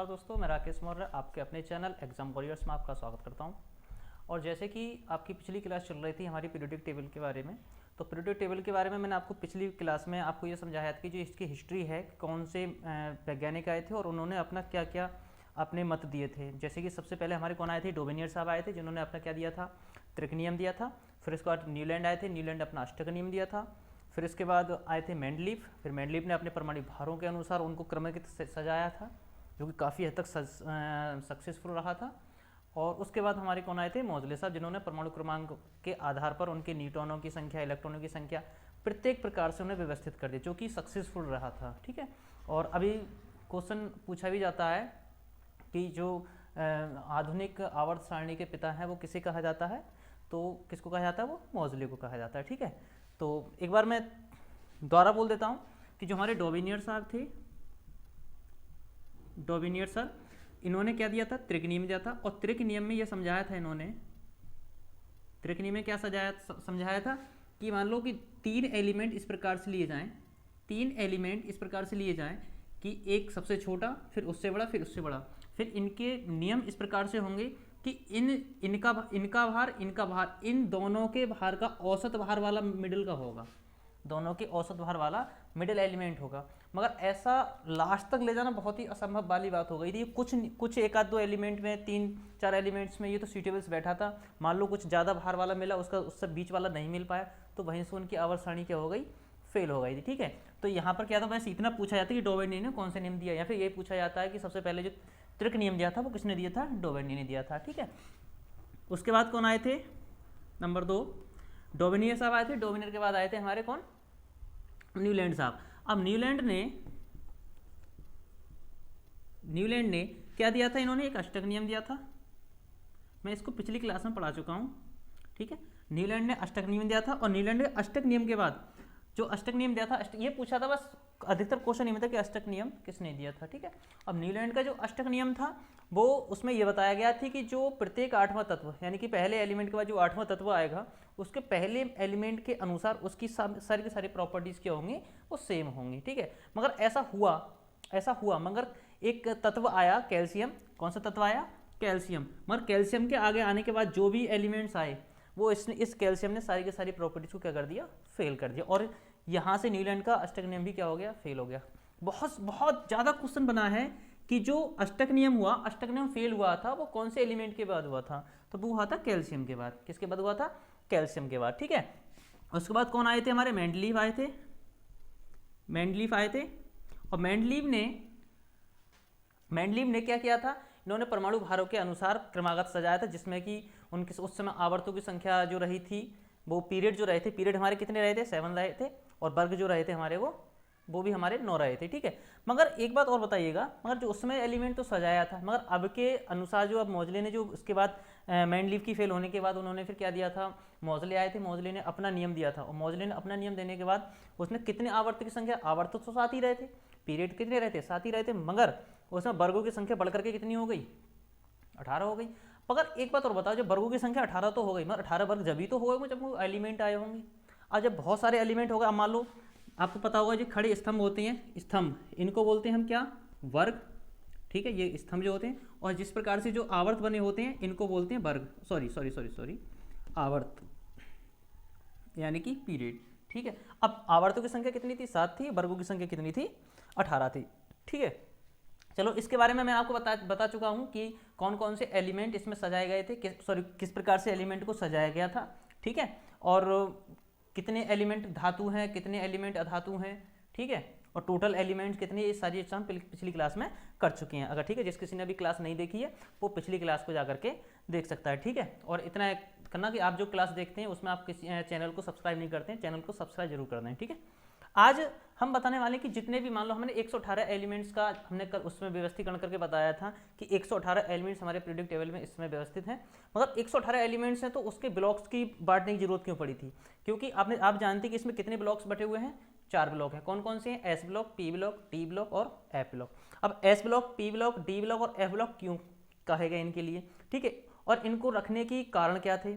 नमस्कार दोस्तों, मैं राकेश मौर्य आपके अपने चैनल एग्जाम वॉरियर्स में आपका स्वागत करता हूं। और जैसे कि आपकी पिछली क्लास चल रही थी हमारी पीरियोडिक टेबल के बारे में, तो पीरियोडिक टेबल के बारे में मैंने आपको पिछली क्लास में आपको ये समझाया था कि जो इसकी हिस्ट्री है, कौन से वैज्ञानिक आए थे और उन्होंने अपना क्या क्या अपने मत दिए थे। जैसे कि सबसे पहले हमारे कौन आए थे, डोवेनियर साहब आए थे, जिन्होंने अपना क्या दिया था, त्रिक नियम दिया था। फिर उसके बाद न्यूलैंड आए थे, न्यूलैंड अपना अष्टक नियम दिया था। फिर इसके बाद आए थे मेंडलीफ, फिर मेंडलीफ ने अपने परमाणु भारों के अनुसार उनको क्रमबद्ध सजाया था, जो कि काफ़ी हद तक सक्सेसफुल रहा था। और उसके बाद हमारे कौन आए थे, मोज़ले साहब, जिन्होंने परमाणु क्रमांक के आधार पर उनके न्यूट्रॉनों की संख्या, इलेक्ट्रॉनों की संख्या प्रत्येक प्रकार से उन्हें व्यवस्थित कर दिया, जो कि सक्सेसफुल रहा था। ठीक है। और अभी क्वेश्चन पूछा भी जाता है कि जो आधुनिक आवर्त सारणी के पिता हैं वो किसे कहा जाता है, तो किसको कहा जाता है, वो मोज़ले को कहा जाता है। ठीक है। तो एक बार मैं दोबारा बोल देता हूँ कि जो हमारे डोवेनियर साहब थे, डोवेनियर सर, इन्होंने क्या दिया था, त्रिक नियम दिया था। और त्रिक नियम में ये समझाया था, इन्होंने त्रिक नियम में क्या समझाया था कि मान लो कि तीन एलिमेंट इस प्रकार से लिए जाएं, तीन एलिमेंट इस प्रकार से लिए जाएं कि एक सबसे छोटा, फिर उससे बड़ा, फिर उससे बड़ा। फिर इनके नियम इस प्रकार से होंगे कि इनका भार इन दोनों के भार का औसत भार वाला मिडिल का होगा, दोनों के औसत भार वाला मिडिल एलिमेंट होगा। मगर ऐसा लास्ट तक ले जाना बहुत ही असंभव वाली बात हो गई थी। कुछ एक आध दो एलिमेंट में, तीन चार एलिमेंट्स में ये तो सूटेबल्स बैठा था। मान लो कुछ ज़्यादा भार वाला मिला, उसका उससे बीच वाला नहीं मिल पाया, तो वहीं से उनकी आवर्त सारणी क्या हो गई, फेल हो गई थी। ठीक है। तो यहाँ पर क्या था, बस इतना पूछा जाता है कि डोवेनियर ने कौन से नियम दिया, या फिर ये पूछा जाता है कि सबसे पहले जो त्रिक नियम दिया था वो किसने दिया था, डोवेनियर ने दिया था। ठीक है। उसके बाद कौन आए थे, नंबर 2 डोवेनियर साहब आए थे। डोवेनियर के बाद आए थे हमारे कौन, न्यूलैंड साहब। अब न्यूलैंड ने क्या दिया था, इन्होंने एक अष्टक नियम दिया था। मैं इसको पिछली क्लास में पढ़ा चुका हूँ। ठीक है। न्यूलैंड ने अष्टक नियम दिया था, और न्यूलैंड ने अष्टक नियम के बाद जो अष्टक नियम दिया था, ये पूछा था, बस अधिकतर क्वेश्चन ये था कि अष्टक नियम किसने दिया था। ठीक है। अब न्यूलैंड का जो अष्टक नियम था वो, उसमें यह बताया गया था कि जो प्रत्येक आठवां तत्व, यानी कि पहले एलिमेंट के बाद जो आठवां तत्व आएगा, उसके पहले एलिमेंट के अनुसार उसकी सारी की सारी प्रॉपर्टीज़ क्या होंगी, वो सेम होंगी। ठीक है। मगर ऐसा हुआ मगर एक तत्व आया कैल्शियम। कौन सा तत्व आया, कैल्शियम। मगर कैल्शियम के आगे आने के बाद जो भी एलिमेंट्स आए, वो इस कैल्शियम ने सारी की सारी प्रॉपर्टीज़ को क्या कर दिया, फेल कर दिया। और यहाँ से न्यूलैंड का अष्टक नियम भी क्या हो गया, फेल हो गया। बहुत ज़्यादा क्वेश्चन बना है कि जो अष्टक नियम फेल हुआ था, वो कौन से एलिमेंट के बाद हुआ था, तो वो हुआ था कैल्शियम के बाद। किसके बाद हुआ था, कैल्शियम के बाद। ठीक है। उसके बाद कौन आए थे, हमारे मेंडलीफ आए थे। और मेंडलीफ ने क्या किया था, इन्होंने परमाणु भारों के अनुसार क्रमागत सजाया था, जिसमें कि उनके उस समय आवर्तों की संख्या जो रही थी, वो पीरियड जो रहे थे, पीरियड हमारे कितने रहे थे, 7 रहे थे, और वर्ग जो रहे थे हमारे वो भी हमारे 9 रहे थे। ठीक है। मगर एक बात और बताइएगा, मगर जो उसमें एलिमेंट तो सजाया था, मगर अब के अनुसार जो अब मोज़ले ने, जो उसके बाद मेंडलीफ की फेल होने के बाद उन्होंने फिर क्या दिया था, मोज़ले आए थे, मोज़ले ने अपना नियम दिया था। और मोज़ले ने अपना नियम देने के बाद उसने कितने आवर्त की संख्या, आवर्त तो 7 ही रहे थे, पीरियड कितने रहते, 7 ही रहे थे, मगर उसमें वर्गों की संख्या बढ़ करके कितनी हो गई, 18 हो गई। मगर एक बात और बताओ, जब वर्गों की संख्या 18 तो हो गई, मगर 18 वर्ग जब ही तो हो गए जब वो एलिमेंट आए होंगे। और जब बहुत सारे एलिमेंट हो गए, अब मान लो आपको पता होगा जो खड़े स्तंभ होते हैं, स्तंभ, इनको बोलते हैं हम क्या, वर्ग। ठीक है। ये स्तंभ जो होते हैं, और जिस प्रकार से जो आवर्त बने होते हैं, इनको बोलते हैं वर्ग, सॉरी आवर्त, यानी कि पीरियड। ठीक है। अब आवर्तों की संख्या कितनी थी, 7 थी, वर्गों की संख्या कितनी थी, 18 थी। ठीक है। चलो, इसके बारे में मैं आपको बता चुका हूं कि कौन कौन से एलिमेंट इसमें सजाए गए थे, किस प्रकार से एलिमेंट को सजाया गया था। ठीक है। और कितने एलिमेंट धातु हैं, कितने एलिमेंट अधातु हैं। ठीक है। और टोटल एलिमेंट्स कितने, ये सारी चीज़ हम पिछली क्लास में कर चुके हैं। अगर ठीक है, जिस किसी ने अभी क्लास नहीं देखी है वो पिछली क्लास को जाकर के देख सकता है। ठीक है। और इतना करना कि आप जो क्लास देखते हैं उसमें आप किसी चैनल को सब्सक्राइब नहीं करते हैं, चैनल को सब्सक्राइब जरूर कर दें। ठीक है। आज हम बताने वाले हैं कि जितने भी, मान लो हमने 118 एलिमेंट्स का हमने उसमें व्यवस्थीकरण करके बताया था कि 118 एलिमेंट्स हमारे पीरियोडिक टेबल में इसमें व्यवस्थित हैं। मगर 118 एलिमेंट्स हैं, तो उसके ब्लॉक्स की बांटने की जरूरत क्यों पड़ी थी, क्योंकि आप जानते हैं कि इसमें कितने ब्लॉक्स बटे हुए हैं, 4 ब्लॉक हैं। कौन कौन से हैं, S block, P block, T block और एफ ब्लॉक। अब S block, P block, D block और एफ ब्लॉक क्यों कहे गए इनके लिए। ठीक है। और इनको रखने की कारण क्या थे,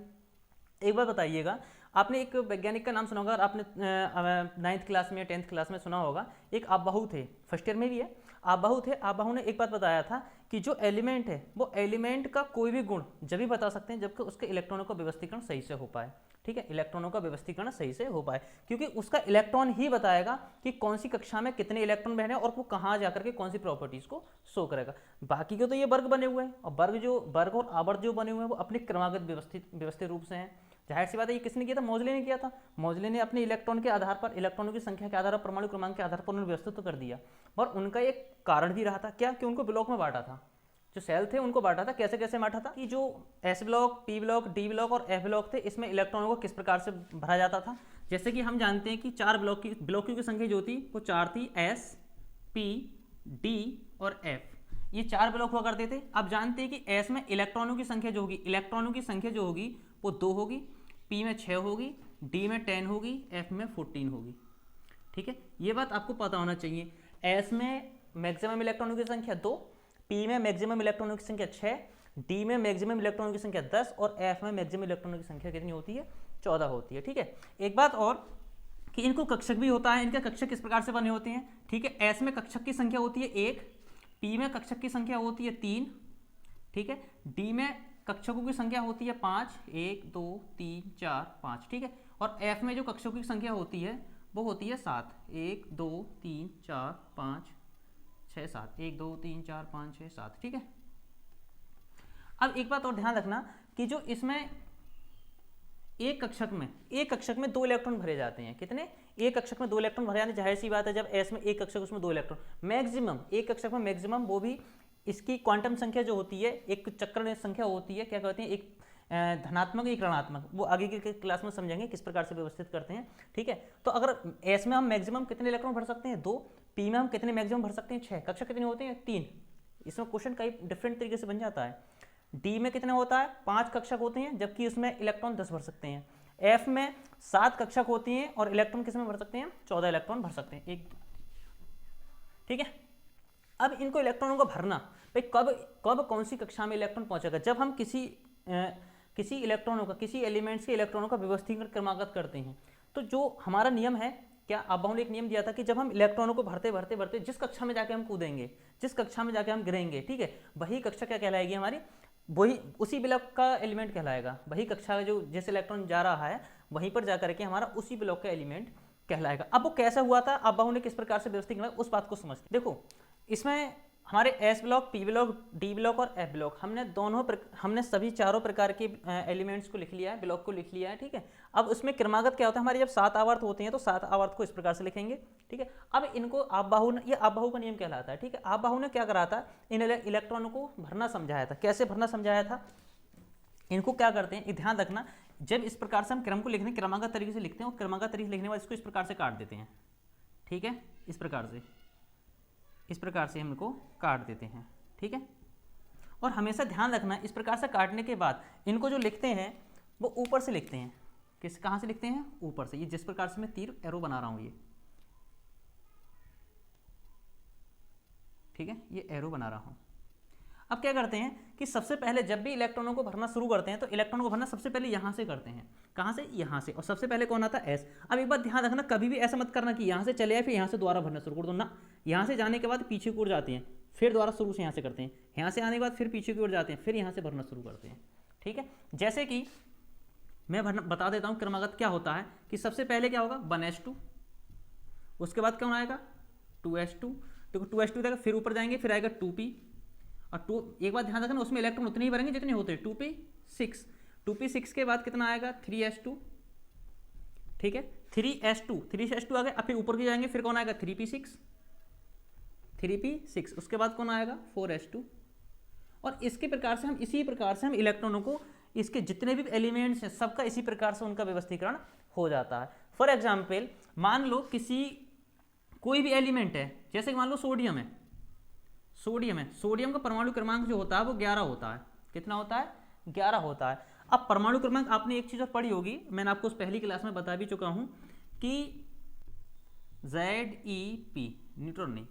एक बार बताइएगा। आपने एक वैज्ञानिक का नाम सुना होगा, आपने 9th क्लास में या 10th क्लास में सुना होगा, एक अबाहू थे, फर्स्ट ईयर में भी है। आबाहु थे, आबाहु ने एक बात बताया था कि जो एलिमेंट है वो एलिमेंट का कोई भी गुण जब भी बता सकते हैं जबकि उसके इलेक्ट्रॉनों का व्यवस्थीकरण सही से हो पाए। ठीक है, इलेक्ट्रॉनों का व्यवस्थीकरण सही से हो पाए, क्योंकि उसका इलेक्ट्रॉन ही बताएगा कि कौन सी कक्षा में कितने इलेक्ट्रॉन बहने और वो कहाँ जाकर के कौन सी प्रॉपर्टीज को शो करेगा। बाकी के तो ये वर्ग बने हुए हैं, और वर्ग और आवर्त जो बने हुए हैं वो अपने क्रमागत व्यवस्थित रूप से हैं। जाहिर सी बात है, ये किसने किया था? मोजले ने किया था। मोजले ने अपने इलेक्ट्रॉन के आधार पर, इलेक्ट्रॉनों की संख्या के आधार पर, परमाणु क्रमांक के आधार पर उन्हें व्यवस्थित तो कर दिया, और उनका एक कारण भी रहा था क्या, कि उनको ब्लॉक में बांटा था। जो सेल थे उनको बांटा था, कैसे कैसे बांटा था कि जो S block, P block, D block और एफ ब्लॉक थे, इसमें इलेक्ट्रॉनों को किस प्रकार से भरा जाता था। जैसे कि हम जानते हैं कि 4 ब्लॉकों की संख्या जो थी वो 4 थी, एस, पी, डी और एफ, ये 4 ब्लॉक हुआ करते थे। अब जानते हैं कि एस में इलेक्ट्रॉनों की संख्या जो होगी, इलेक्ट्रॉनों की संख्या जो होगी वो 2 होगी, पी में 6 होगी, डी में 10 होगी, एफ में 14 होगी। ठीक है, ये बात आपको पता होना चाहिए। एस में मैक्सिमम इलेक्ट्रॉनों की संख्या 2, पी में मैक्सिमम इलेक्ट्रॉनों की संख्या 6, डी में मैक्सिमम इलेक्ट्रॉनों की संख्या 10 और एफ में मैक्सिमम इलेक्ट्रॉनों की संख्या कितनी होती है? 14 होती है। ठीक है, एक बात और कि इनको कक्षक भी होता है। इनके कक्षक किस प्रकार से बने होते हैं? ठीक है, एस में कक्षक की संख्या होती है 1, पी में कक्षक की संख्या होती है 3, ठीक है, डी में कक्षकों की संख्या होती है 5, 1 2 3 4 5, ठीक है, और एफ में जो कक्षकों की संख्या होती है वो होती है 7, 1 2 3 4 5 6 7, 1 2 3 4 5 6 7, ठीक है। अब एक बात और ध्यान रखना कि जो इसमें एक कक्षक में 2 इलेक्ट्रॉन भरे जाते हैं। कितने? एक कक्षक में 2 इलेक्ट्रॉन भरे जाते हैं। जाहिर सी बात है, जब एस में एक कक्षक उसमें 2 इलेक्ट्रॉन, मैक्सिमम एक कक्षक में मैक्सिमम, वो भी इसकी क्वांटम संख्या जो होती है, एक चक्रण संख्या होती है, क्या कहते हैं, एक धनात्मक एक ऋणात्मक, वो आगे की क्लास में समझेंगे किस प्रकार से व्यवस्थित करते हैं। ठीक है, तो अगर एस में हम मैक्सिमम कितने इलेक्ट्रॉन भर सकते हैं? 2, पी में हम कितने मैक्सिमम भर सकते हैं? 6, कक्षक कितने होते हैं? 3। इसमें क्वेश्चन कई डिफरेंट तरीके से बन जाता है। डी में कितने होता है? 5 कक्षक होते हैं, जबकि उसमें इलेक्ट्रॉन 10 भर सकते हैं। एफ में 7 कक्षक होती हैं और इलेक्ट्रॉन किसमें भर सकते हैं? 14 इलेक्ट्रॉन भर सकते हैं। एक, ठीक है। अब इनको इलेक्ट्रॉनों को भरना, भाई कब कौन सी कक्षा में इलेक्ट्रॉन पहुंचेगा? जब हम किसी इलेक्ट्रॉनों का, किसी एलिमेंट्स के इलेक्ट्रॉनों का व्यवस्थीकरण क्रमागत करते हैं। तो जो हमारा नियम है, क्या अबाउ ने एक नियम दिया था कि जब हम इलेक्ट्रॉनों को भरते भरते भरते जिस कक्षा में जाके हम कूदेंगे, जिस कक्षा में जाके हम गिरेंगे, ठीक है, वही कक्षा क्या कहलाएगी हमारी? वही उसी ब्लॉक का एलिमेंट कहलाएगा। वही कक्षा जो जिस इलेक्ट्रॉन जा रहा है वहीं पर जाकर के हमारा उसी ब्लॉक का एलिमेंट कहलाएगा। अब वो कैसा हुआ था, अबाउ ने किस प्रकार से व्यवस्थित किया, उस बात को समझते। देखो, इसमें हमारे S block, P block, D block और एफ ब्लॉक, हमने सभी चारों प्रकार के एलिमेंट्स को लिख लिया है, ब्लॉक को लिख लिया है। ठीक है, अब उसमें क्रमागत क्या होता है? हमारे जब 7 आवर्त होते हैं तो 7 आवर्त को इस प्रकार से लिखेंगे। ठीक है, अब इनको ये आबाहु का नियम कहलाता है। ठीक है, आबाहु ने क्या करा था? इन इलेक्ट्रॉनों को भरना समझाया था। कैसे भरना समझाया था? इनको क्या करते हैं, ध्यान रखना, जब इस प्रकार से हम क्रम को लिखते हैं, क्रमागत तरीके से लिखते हैं, और क्रमागत तरीके से लिखने के बाद इसको इस प्रकार से काट देते हैं। ठीक है, इस प्रकार से हम इनको काट देते हैं। ठीक है, और हमेशा ध्यान रखना, इस प्रकार से काटने के बाद इनको जो लिखते हैं वो ऊपर से लिखते हैं। कहाँ से लिखते हैं? ऊपर से। ये जिस प्रकार से मैं तीर एरो बना रहा हूं, ये ठीक है, ये एरो बना रहा हूं। अब क्या करते हैं कि सबसे पहले जब भी इलेक्ट्रॉनों को भरना शुरू करते हैं तो इलेक्ट्रॉनों को भरना सबसे पहले यहां से करते हैं। कहां से? यहां से। और सबसे पहले कौन आता है? एस। अब एक बात ध्यान रखना, कभी भी ऐसा मत करना कि यहां से चले आए फिर यहां से दोबारा भरना शुरू कर दो ना। यहां से जाने के बाद पीछे की ओर जाते हैं, फिर दोबारा शुरू से यहां से करते हैं, यहां से आने के बाद फिर पीछे की ओर जाते हैं, फिर यहां से भरना शुरू करते हैं। ठीक है, जैसे कि मैं बता देता हूं क्रमागत क्या होता है कि सबसे पहले क्या होगा? 1s2, उसके बाद कौन आएगा? 2s2, देखो 2s2 आएगा, फिर ऊपर जाएंगे, फिर आएगा 2p, और एक बात ध्यान रखना, उसमें इलेक्ट्रॉन उतने ही भरेंगे जितने होते हैं, 2p6 के बाद कितना आएगा? 3s2, ठीक है, 3s2 आ गया। अब फिर ऊपर की जाएंगे, फिर कौन आएगा? 3p6, उसके बाद कौन आएगा? 4s2, और इसी प्रकार से हम इलेक्ट्रॉनों को, इसके जितने भी एलिमेंट्स हैं सबका इसी प्रकार से उनका व्यवस्थीकरण हो जाता है। फॉर एग्जाम्पल, मान लो कोई भी एलिमेंट है, जैसे कि मान लो सोडियम है, सोडियम का परमाणु क्रमांक जो होता है वो 11 होता है। कितना होता है? 11 होता है। अब परमाणु क्रमांक आपने एक चीज और पढ़ी होगी, मैंने आपको उस पहली क्लास में बता भी चुका हूं कि ZeP, न्यूट्रॉन नहीं,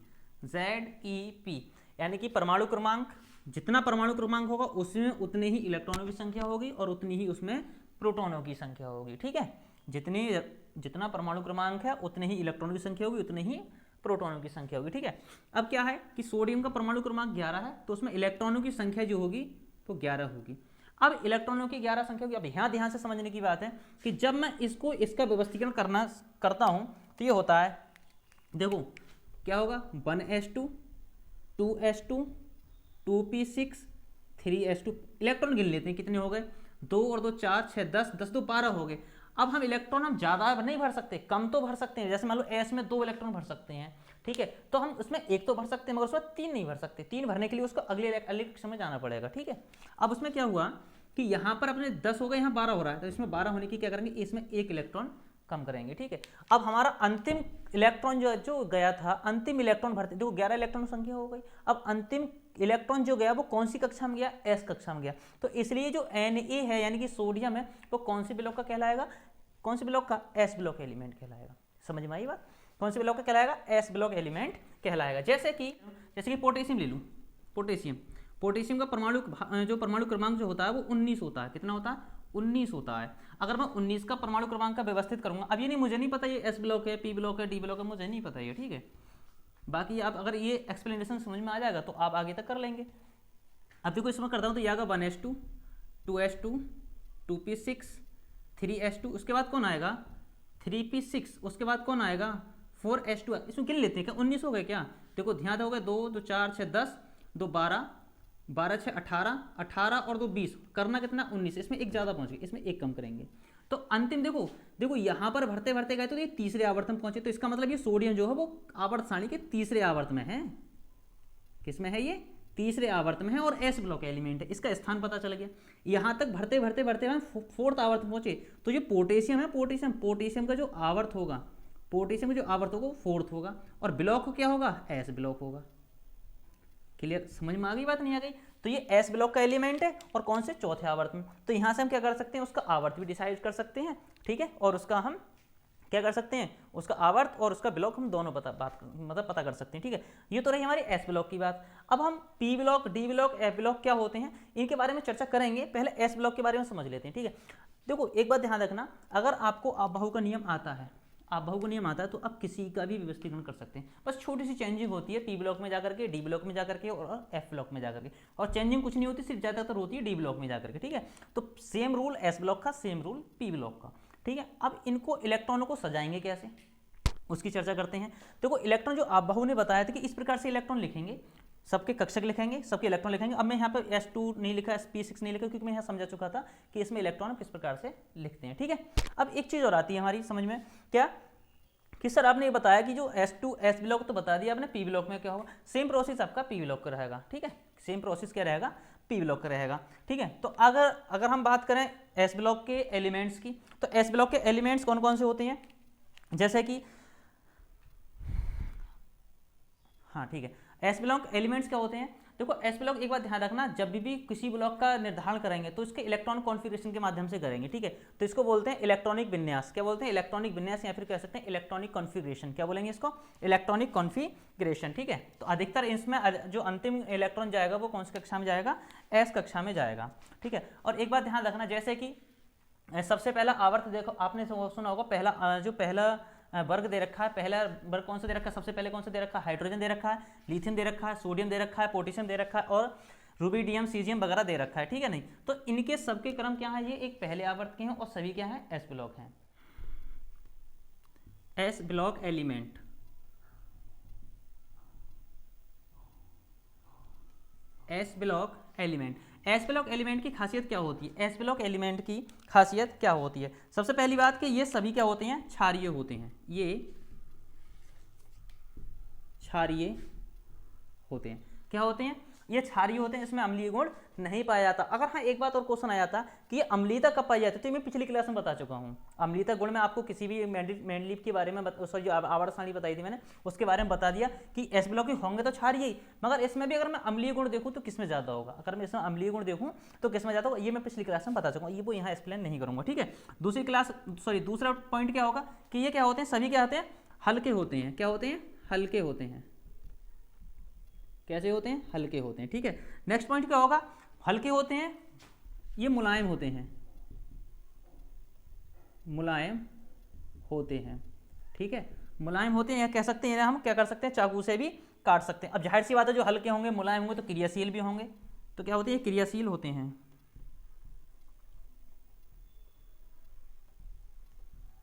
ZeP, यानी कि परमाणु क्रमांक, जितना परमाणु क्रमांक होगा उसमें उतने ही इलेक्ट्रॉनों की संख्या होगी और उतनी ही उसमें प्रोटॉनों की संख्या होगी। ठीक है, जितना परमाणु क्रमांक है उतने ही इलेक्ट्रॉनों की संख्या होगी, उतने ही प्रोटॉनों की संख्या होगी। ठीक है, अब क्या है कि सोडियम का परमाणु क्रमांक 11 है, तो उसमें इलेक्ट्रॉनों की संख्या जो होगी वो 11 होगी। अब इलेक्ट्रॉनों की 11 संख्या होगी। अब यहाँ ध्यान से समझने की बात है कि जब मैं इसका व्यवस्थीकरण करता हूँ तो ये होता है, देखो क्या होगा, 1s2 2s2 2p6 3s2। Electron गिन लेते हैं कितने हो गए, 2 और 2 4 6 10 10 2 12 हो गए। अब हम इलेक्ट्रॉन हम ज़्यादा नहीं भर सकते, कम तो भर सकते हैं। जैसे मान लो एस में 2 इलेक्ट्रॉन भर सकते हैं, ठीक है, तो हम उसमें एक तो भर सकते हैं, मगर उसमें 3 नहीं भर सकते। 3 भरने के लिए उसको अगले कक्षा में जाना पड़ेगा। ठीक है, अब उसमें क्या हुआ कि यहाँ पर अपने 10 हो गए, यहाँ 12 हो रहा है, तो इसमें 12 होने की क्या करेंगे, इसमें 1 इलेक्ट्रॉन कम करेंगे। ठीक है, अब हमारा अंतिम इलेक्ट्रॉन जो गया था, अंतिम इलेक्ट्रॉन भरते, देखो 11 इलेक्ट्रॉन संख्या हो गई। अब अंतिम इलेक्ट्रॉन जो गया वो कौन सी कक्षा में गया, एस कक्षा में गया। तो इसलिए जो Na है यानी कि सोडियम है, वो कौन सी ब्लॉक का कहलाएगा, कौन सी ब्लॉक का, एस ब्लॉक एलिमेंट कहलाएगा। समझ में आई बात, कौन सी ब्लॉक का कहलाएगा, एस ब्लॉक एलिमेंट कहलाएगा। जैसे कि पोटेशियम ले लूँ, पोटेशियम का परमाणु क्रमांक जो होता है वो 19 होता है। कितना होता है, 19 होता है। अगर मैं 19 का परमाणु क्रमांक का व्यवस्थित करूंगा, अब ये मुझे नहीं पता ये एस ब्लॉक है, पी ब्लॉक है, डी ब्लॉक है, मुझे नहीं पता ये। ठीक है, बाकी आप अगर ये एक्सप्लेनेशन समझ में आ जाएगा तो आप आगे तक कर लेंगे। अब देखो इसमें करता हूँ तो ये आएगा 1s2 2s2 2p6 3s2, उसके बाद कौन आएगा 3p6, उसके बाद कौन आएगा 4s2। इसमें गिन लेते हैं क्या, 19 हो गए क्या, देखो ध्यान हो गए, 2 2 4 6 10 2 12 12 6 18 18 और 2 20, करना कितना 19। इसमें एक ज़्यादा पहुँच गई, इसमें एक कम करेंगे। तो अंतिम देखो यहाँ पर भरते भरते गए तो ये तीसरे आवर्त में पहुंचे। तो इसका मतलब ये सोडियम जो है वो आवर्त सारणी के तीसरे आवर्त में है। किसमें है ये, तीसरे आवर्त में है और एस ब्लॉक एलिमेंट है। इसका स्थान पता चल गया। यहाँ तक भरते भरते भरते हम 4th आवर्त में पहुंचे। तो ये पोटेशियम है, पोटेशियम का जो आवर्त होगा, पोटेशियम का जो आवर्त होगा वो 4th होगा, और ब्लॉक क्या होगा, एस ब्लॉक होगा। क्लियर, समझ में आ गई बात, नहीं आ गई। तो ये एस ब्लॉक का एलिमेंट है और कौन से, चौथे आवर्त में। तो यहाँ से हम क्या कर सकते हैं, उसका आवर्त भी डिसाइड कर सकते हैं। ठीक है, और उसका हम क्या कर सकते हैं, उसका आवर्त और उसका ब्लॉक हम दोनों पता कर सकते हैं। ठीक है, ये तो रही हमारी एस ब्लॉक की बात। अब हम P block, D block, F block क्या होते हैं, इनके बारे में चर्चा करेंगे। पहले एस ब्लॉक के बारे में समझ लेते हैं। ठीक है, देखो एक बात ध्यान रखना, अगर आपको आपबाहु का नियम आता है, तो आप किसी का भी व्यवस्थीकरण कर सकते हैं। बस छोटी सी चेंजिंग होती है पी ब्लॉक में जाकर के, डी ब्लॉक में जाकर के और एफ ब्लॉक में जाकर के, और चेंजिंग कुछ नहीं होती, सिर्फ ज़्यादातर होती है डी ब्लॉक में जाकर के। ठीक है, तो सेम रूल एस ब्लॉक का, सेम रूल पी ब्लॉक का। ठीक है, अब इनको इलेक्ट्रॉनों को सजाएंगे कैसे, उसकी चर्चा करते हैं। देखो इलेक्ट्रॉन जो आपबाहु ने बताया था कि इस प्रकार से इलेक्ट्रॉन लिखेंगे, सबके कक्षक लिखेंगे, सबके इलेक्ट्रॉन लिखेंगे। अब मैं यहाँ पर S2 नहीं लिखा, SP6 नहीं लिखा, क्योंकि मैं यहाँ समझा चुका था कि इसमें इलेक्ट्रॉन किस प्रकार से लिखते हैं। ठीक है, अब एक चीज़ और आती है हमारी समझ में, क्या कि सर आपने ये बताया कि जो S2 S ब्लॉक तो बता दिया आपने, पी ब्लॉक में क्या होगा, सेम प्रोसेस आपका पी ब्लॉक का रहेगा। ठीक है, सेम प्रोसेस क्या रहेगा, पी ब्लॉक का रहेगा। ठीक है, तो अगर हम बात करें एस ब्लॉक के एलिमेंट्स की, तो एस ब्लॉक के एलिमेंट्स कौन कौन से होते हैं, जैसे कि हाँ ठीक है, एस ब्लॉक एलिमेंट्स क्या होते हैं। देखो एस ब्लॉक, एक बात ध्यान रखना, जब भी किसी ब्लॉक का निर्धारण करेंगे तो इसके इलेक्ट्रॉन कॉन्फ़िगरेशन के माध्यम से करेंगे। ठीक है, तो इसको बोलते हैं इलेक्ट्रॉनिक विन्यास। क्या बोलते हैं, इलेक्ट्रॉनिक विन्यास, या फिर कह सकते हैं इलेक्ट्रॉनिक कॉन्फ़िगरेशन। क्या बोलेंगे इसको, इलेक्ट्रॉनिक कॉन्फ़िगरेशन। ठीक है, तो अधिकतर इसमें जो अंतिम इलेक्ट्रॉन जाएगा वो कौन सी कक्षा में जाएगा, एस कक्षा में जाएगा। ठीक है, और एक बात ध्यान रखना, जैसे कि सबसे पहला आवर्त देखो, आपने सुना होगा, पहला वर्ग दे रखा है, पहला वर्ग कौन सा दे रखा है, सबसे पहले कौन सा दे रखा है, हाइड्रोजन दे रखा है, लिथियम दे रखा है, सोडियम दे रखा है, पोटेशियम दे रखा है, और रुबिडियम, सीजियम वगैरह दे रखा है। ठीक है, नहीं तो इनके सबके क्रम क्या है, ये एक पहले आवर्त के हैं और सभी क्या है, एस ब्लॉक हैं, S block element. S block element, S block element की खासियत क्या होती है, एस ब्लॉक एलिमेंट की खासियत क्या होती है। सबसे पहली बात कि ये सभी क्या होते हैं, क्षारीय होते हैं। ये क्षारीय होते हैं, क्या होते हैं, ये क्षारीय होते हैं, इसमें अम्लीय गुण नहीं पाया जाता। अगर हाँ एक बात और क्वेश्चन आ जाता कि ये अम्लीयता कब पाई जाती है, तो मैं पिछली क्लास में बता चुका हूँ। अम्लीयता गुण में आपको किसी भी मेंडलीव के बारे में सॉरी जो आवर्त सारणी बताई थी मैंने, उसके बारे में बता दिया कि एस ब्लॉक के होंगे तो क्षारीय ही, मगर इसमें भी अगर मैं अम्लीय गुण देखूँ तो किसमें ज़्यादा होगा, अगर मैं इसमें अम्लीय गुण देखूँ तो किसमें ज़्यादा होगा, ये मैं पिछली क्लास में बता चुका हूँ, ये वो यहाँ एक्सप्लेन नहीं करूँगा। ठीक है, दूसरा पॉइंट क्या होगा कि ये क्या होते हैं, सभी क्या होते हैं, हल्के होते हैं। क्या होते हैं, हल्के होते हैं। कैसे होते हैं, हल्के होते हैं। ठीक है, नेक्स्ट पॉइंट क्या होगा, हल्के होते हैं, ये मुलायम होते हैं, मुलायम होते हैं। ठीक है, मुलायम होते हैं, या कह सकते हैं हम क्या कर सकते हैं, चाकू से भी काट सकते हैं। अब जाहिर सी बात है जो हल्के होंगे मुलायम होंगे तो क्रियाशील भी होंगे, तो क्या होते हैं, क्रियाशील होते हैं,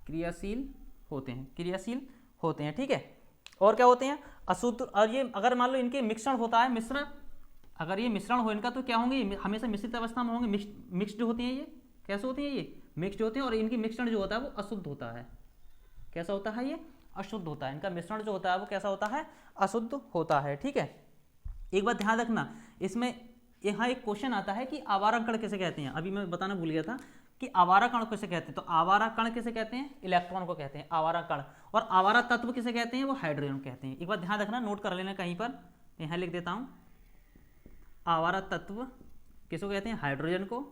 क्रियाशील होते हैं, क्रियाशील होते हैं, ठीक है। और क्या होते हैं, अशुद्ध। और ये अगर मान लो इनके मिश्रण होता है, मिश्रण, अगर ये मिश्रण हो इनका तो क्या होंगे, हमेशा मिश्रित अवस्था में होंगे, मिक्स्ड होते हैं ये, कैसे होते हैं ये, मिक्स्ड होते हैं। और इनकी मिश्रण जो होता है वो अशुद्ध होता है, कैसा होता है ये, अशुद्ध होता है। इनका मिश्रण जो होता है वो कैसा होता है, अशुद्ध होता है, ठीक है। एक बात ध्यान रखना, इसमें यहाँ एक क्वेश्चन आता है कि आवारा कण किसे कहते हैं, अभी मैं बताना भूल गया था कि आवारा कण किसे कहते हैं। तो आवारा कण किसे कहते हैं, इलेक्ट्रॉन को कहते हैं आवारा कण। और आवारा तत्व किसे कहते हैं, वो हाइड्रोजन कहते हैं। एक बात ध्यान रखना, नोट कर लेना कहीं पर, यहाँ लिख देता हूँ, आवारा तत्व किसको कहते हैं, हाइड्रोजन को।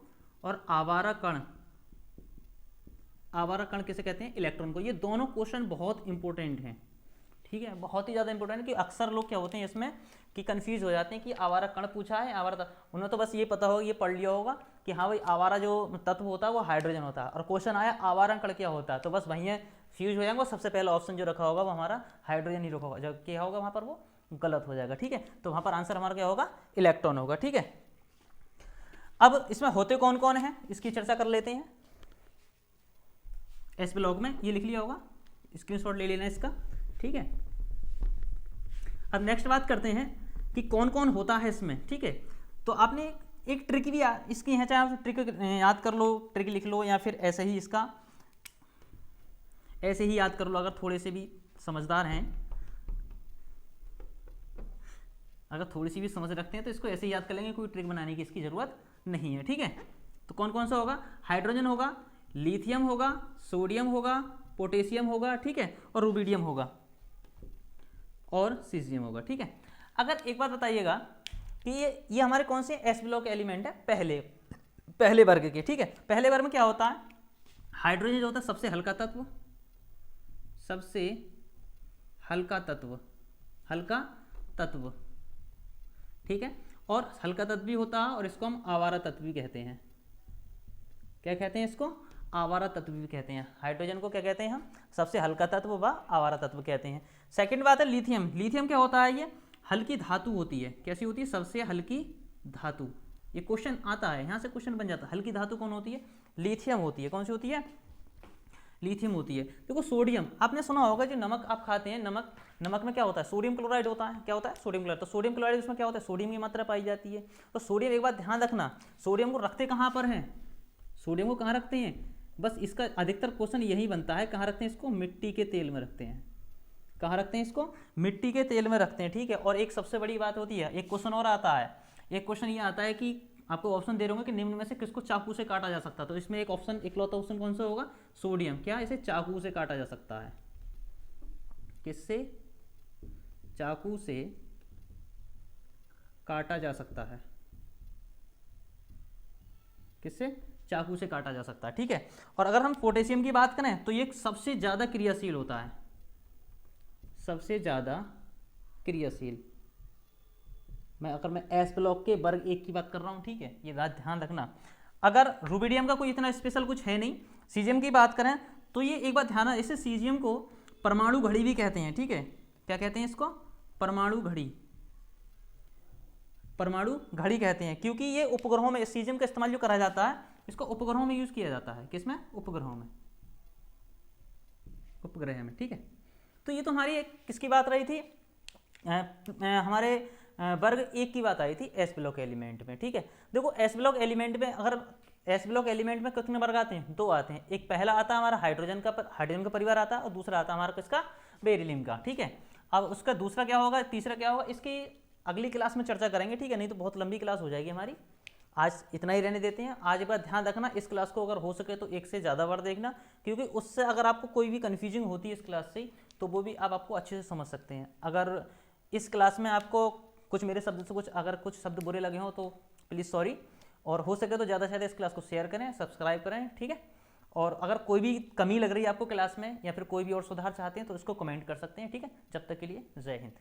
और आवारा कण, आवारा कण किसे कहते हैं, इलेक्ट्रॉन को। ये दोनों क्वेश्चन बहुत इंपॉर्टेंट हैं, ठीक है, बहुत ही ज़्यादा इंपॉर्टेंट है कि अक्सर लोग क्या होते हैं इसमें कि कंफ्यूज हो जाते हैं कि आवारा कण पूछा है, आवारा उन्हें तो बस ये पता होगा, ये पढ़ लिया होगा कि हाँ भाई आवारा जो तत्व होता है वो हाइड्रोजन होता है, और क्वेश्चन आया आवारा कण क्या होता है, तो बस वहीं फ्यूज हो जाएंगे। सबसे पहला ऑप्शन जो रखा होगा वो हमारा हाइड्रोजन ही रखा होगा, जब क्या होगा वहाँ पर वो गलत हो जाएगा, ठीक है। तो वहाँ पर आंसर हमारा क्या होगा, इलेक्ट्रॉन होगा, ठीक है। अब इसमें होते कौन कौन है इसकी चर्चा कर लेते हैं। एस ब्लॉक में ये लिख लिया होगा, स्क्रीनशॉट ले लेना इसका, ठीक है। अब नेक्स्ट बात करते हैं कि कौन कौन होता है इसमें, ठीक है। तो आपने एक ट्रिक भी इसकी है, चाहे आप ट्रिक याद कर लो, ट्रिक लिख लो, या फिर ऐसे ही इसका ऐसे ही याद कर लो, अगर थोड़े से भी समझदार हैं, अगर थोड़ी सी भी समझ रखते हैं तो इसको ऐसे ही याद कर लेंगे, कोई ट्रिक बनाने की इसकी ज़रूरत नहीं है, ठीक है। तो कौन कौन सा होगा, हाइड्रोजन होगा, लिथियम होगा, सोडियम होगा, पोटेशियम होगा, ठीक है, और रुबिडियम होगा, और सीजियम होगा, ठीक है। अगर एक बात बताइएगा कि ये हमारे कौन से एस ब्लॉक एलिमेंट है, पहले वर्ग के, ठीक है। पहले वर्ग में क्या होता है, हाइड्रोजन जो होता है सबसे हल्का तत्व, सबसे हल्का तत्व, हल्का तत्व, ठीक है। और हल्का तत्व भी होता है, और इसको हम आवारा तत्व भी कहते हैं। क्या कहते हैं इसको, आवारा तत्व भी कहते हैं। हाइड्रोजन को क्या कहते हैं हम, सबसे हल्का तत्व व आवारा तत्व कहते हैं। सेकंड बात है लिथियम। लिथियम क्या होता है, ये हल्की धातु होती है। कैसी होती है, सबसे हल्की धातु। ये क्वेश्चन आता है, यहाँ से क्वेश्चन बन जाता है। हल्की धातु कौन होती है, लिथियम होती है। कौन सी होती है, लिथियम होती है। देखो सोडियम, आपने सुना होगा जो नमक आप खाते हैं, नमक में क्या होता है, सोडियम क्लोराइड होता है। क्या होता है, सोडियम क्लोराइड। तो सोडियम क्लोराइड इसमें क्या होता है, सोडियम की मात्रा पाई जाती है। तो सोडियम, एक बात ध्यान रखना, सोडियम को रखते कहाँ पर हैं, सोडियम को कहाँ रखते हैं, बस इसका अधिकतर क्वेश्चन यही बनता है, कहाँ रखते हैं इसको, मिट्टी के तेल में रखते हैं। कहाँ रखते हैं इसको, मिट्टी के तेल में रखते हैं, ठीक है। और एक सबसे बड़ी बात होती है, एक क्वेश्चन और आता है, एक क्वेश्चन ये आता है कि आपको ऑप्शन दे रहे होंगे कि निम्न में से किसको चाकू से काटा जा सकता है। तो इसमें एक ऑप्शन, इकलौता ऑप्शन कौन सा होगा, सोडियम। क्या इसे चाकू से काटा जा सकता है, किससे, चाकू से काटा जा सकता है, किससे, चाकू से काटा जा सकता है, ठीक है। और अगर हम पोटेशियम की बात करें तो ये सबसे ज्यादा क्रियाशील होता है, सबसे ज्यादा क्रियाशील। अगर मैं एस ब्लॉक के वर्ग 1 की बात कर रहा हूं, ठीक है, ये बात ध्यान रखना। अगर रुबिडियम का कोई इतना स्पेशल कुछ है नहीं। सीजियम की बात करें तो ये एक बात ध्यान, इसे सीजियम को परमाणु घड़ी भी कहते हैं, ठीक है। क्या कहते हैं इसको, परमाणु घड़ी, परमाणु घड़ी कहते हैं, क्योंकि ये उपग्रहों में सीजियम का इस्तेमाल जो करा जाता है, इसको उपग्रहों में यूज किया जाता है। किसमें, उपग्रहों में, उपग्रह में, ठीक है। तो ये तो हमारी किसकी बात रही थी, हमारे वर्ग 1 की बात आई थी एस ब्लॉक एलिमेंट में, ठीक है। देखो एस ब्लॉक एलिमेंट में, अगर एस ब्लॉक एलिमेंट में कितने वर्ग आते हैं, 2 आते हैं। एक पहला आता है हमारा हाइड्रोजन का परिवार आता है, और दूसरा आता है हमारा किसका, बेरिलियम का, ठीक है। अब उसका दूसरा क्या होगा, तीसरा क्या होगा, इसकी अगली क्लास में चर्चा करेंगे, ठीक है, नहीं तो बहुत लंबी क्लास हो जाएगी हमारी। आज इतना ही रहने देते हैं। आज एक बार ध्यान रखना, इस क्लास को अगर हो सके तो 1 से ज़्यादा बार देखना, क्योंकि उससे अगर आपको कोई भी कन्फ्यूजिंग होती है इस क्लास से, तो वो भी आप आपको अच्छे से समझ सकते हैं। अगर इस क्लास में आपको कुछ मेरे शब्द से अगर कुछ शब्द बुरे लगे हों तो प्लीज़ सॉरी, और हो सके तो ज़्यादा से ज़्यादा इस क्लास को शेयर करें, सब्सक्राइब करें, ठीक है। और अगर कोई भी कमी लग रही है आपको क्लास में, या फिर कोई भी और सुधार चाहते हैं तो इसको कमेंट कर सकते हैं, ठीक है। जब तक के लिए जय हिंद।